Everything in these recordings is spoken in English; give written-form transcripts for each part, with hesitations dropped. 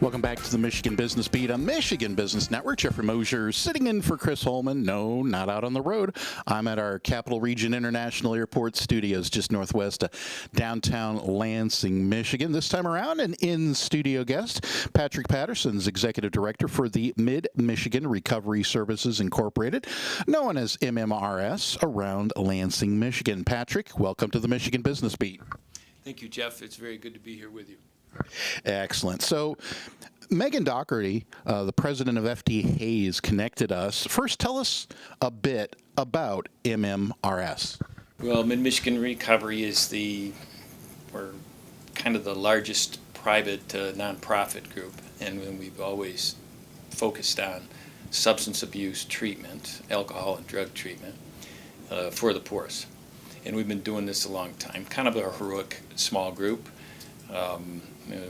Welcome back to the Michigan Business Beat on Michigan Business Network. Jeffrey Mosher sitting in for Chris Holman. No, not out on the road. I'm at our Capital Region International Airport studios just northwest of downtown Lansing, Michigan. This time around, an in-studio guest, Patrick Patterson's Executive Director for the Mid-Michigan Recovery Services Incorporated, known as MMRS, around Lansing, Michigan. Patrick, welcome to the Michigan Business Beat. Thank you, Jeff. It's very good to be here with you. Excellent. So, Megan Doherty, the president of FD Hayes, connected us. First, tell us a bit about MMRS. Well, Mid-Michigan Recovery is we're kind of the largest private nonprofit group, and we've always focused on substance abuse treatment, alcohol and drug treatment for the poorest. And we've been doing this a long time, kind of a heroic small group.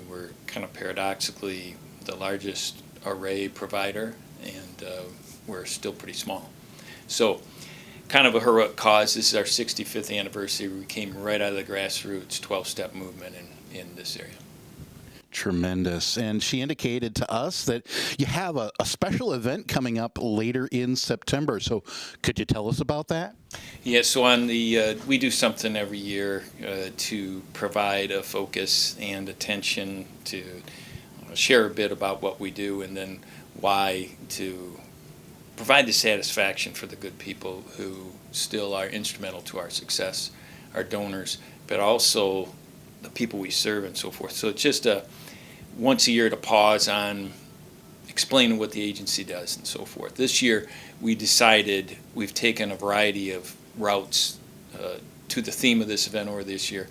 We're kind of paradoxically the largest array provider, and we're still pretty small. So, kind of a heroic cause. This is our 65th anniversary. We came right out of the grassroots 12-step movement in this area. Tremendous. And she indicated to us that you have a special event coming up later in September. So could you tell us about that? Yeah, so we do something every year to provide a focus and attention to share a bit about what we do, and then why, to provide the satisfaction for the good people who still are instrumental to our success, our donors, but also the people we serve and so forth. So it's just once a year to pause on explaining what the agency does and so forth. This year we decided we've taken a variety of routes to the theme of this event over this year.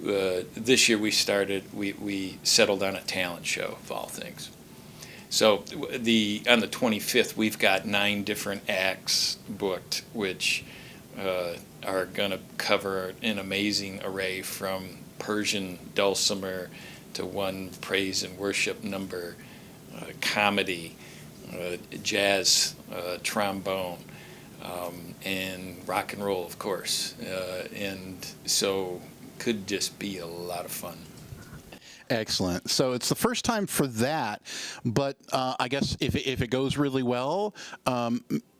This year we settled on a talent show of all things. So on the 25th we've got 9 different acts booked, which are going to cover an amazing array from Persian dulcimer to one praise and worship number, comedy, jazz, trombone, and rock and roll, of course. And so could just be a lot of fun. Excellent. So it's the first time for that, but I guess if it goes really well,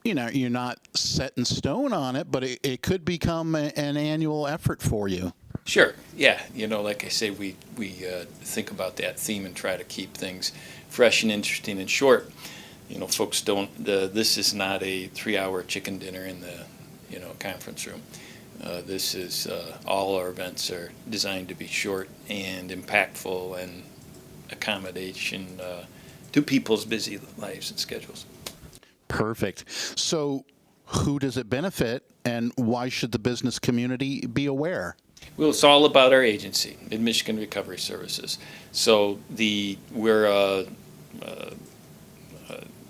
you're not set in stone on it, but it could become an annual effort for you. Sure. Yeah. Like I say, we think about that theme and try to keep things fresh and interesting and short. Folks don't. This is not a 3-hour chicken dinner in the conference room. This is all our events are designed to be short and impactful and accommodation to people's busy lives and schedules. Perfect. So, who does it benefit, and why should the business community be aware? Well, it's all about our agency, Mid-Michigan Recovery Services. So we're a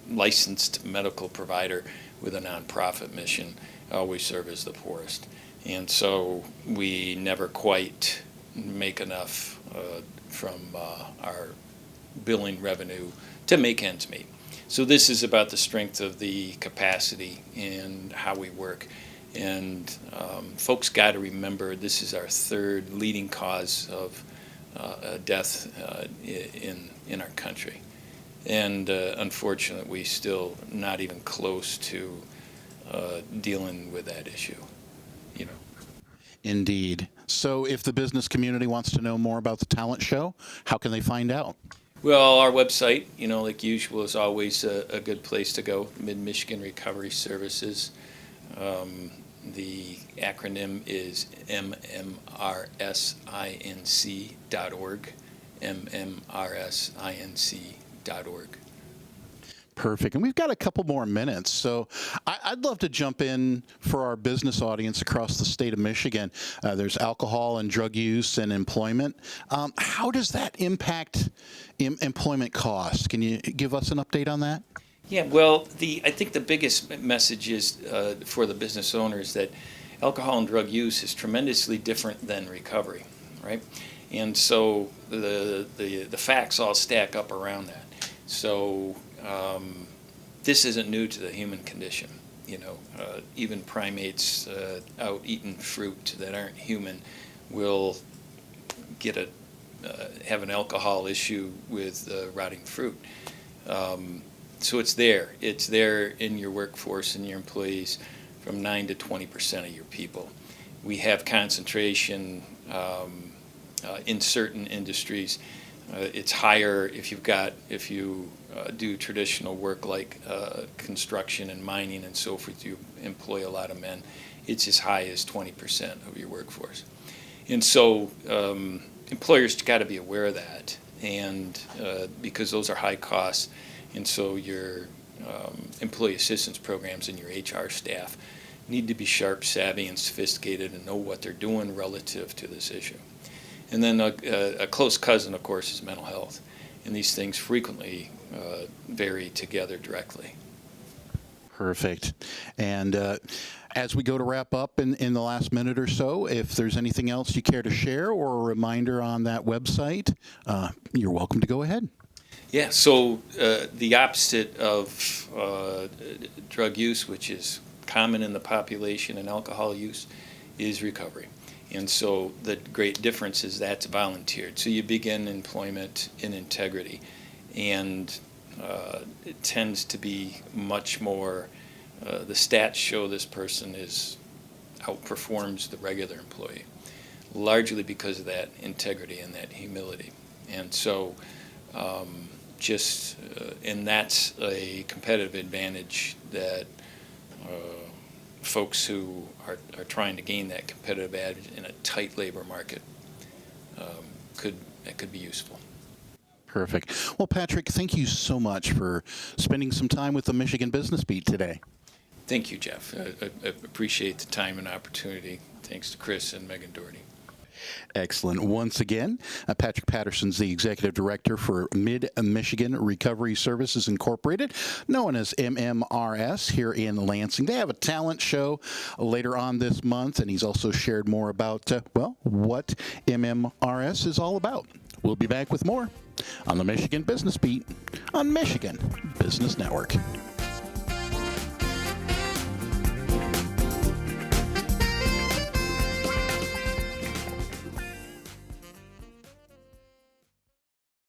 licensed medical provider with a nonprofit mission. We serve as the poorest. And so we never quite make enough from our billing revenue to make ends meet. So this is about the strength of the capacity and how we work. And folks got to remember this is our 3rd leading cause of death in our country. And unfortunately, we still not even close to dealing with that issue. Indeed. So if the business community wants to know more about the talent show, how can they find out? Well, our website, like usual, is always a good place to go, Mid-Michigan Recovery Services. The acronym is MMRSINC.org, MMRSINC.org. Perfect. And we've got a couple more minutes, so I'd love to jump in for our business audience across the state of Michigan. There's alcohol and drug use and employment. How does that impact employment costs? Can you give us an update on that? Yeah, well, I think the biggest message is for the business owners that alcohol and drug use is tremendously different than recovery, right? And so the facts all stack up around that. So this isn't new to the human condition. Even primates out eating fruit that aren't human will get a have an alcohol issue with rotting fruit. So it's there. It's there in your workforce and your employees from 9 to 20% of your people. We have concentration in certain industries. It's higher if you do traditional work like construction and mining and so forth. You employ a lot of men. It's as high as 20% of your workforce. And so employers got to be aware of that, and because those are high costs. And so your employee assistance programs and your HR staff need to be sharp, savvy, and sophisticated and know what they're doing relative to this issue. And then a close cousin, of course, is mental health. And these things frequently vary together directly. Perfect. And as we go to wrap up in the last minute or so, if there's anything else you care to share or a reminder on that website, you're welcome to go ahead. Yeah, so the opposite of drug use, which is common in the population, and alcohol use, is recovery. And so the great difference is that's volunteered. So you begin employment in integrity, and it tends to be much more, the stats show this person outperforms the regular employee, largely because of that integrity and that humility. And so and that's a competitive advantage that folks who are trying to gain that competitive advantage in a tight labor market could be useful. Perfect. Well, Patrick, thank you so much for spending some time with the Michigan Business Beat today. Thank you, Jeff. I appreciate the time and opportunity. Thanks to Chris and Megan Doherty. Excellent. Once again, Patrick Patterson's the Executive Director for Mid-Michigan Recovery Services Incorporated, known as MMRS, here in Lansing. They have a talent show later on this month, and he's also shared more about, what MMRS is all about. We'll be back with more on the Michigan Business Beat on Michigan Business Network.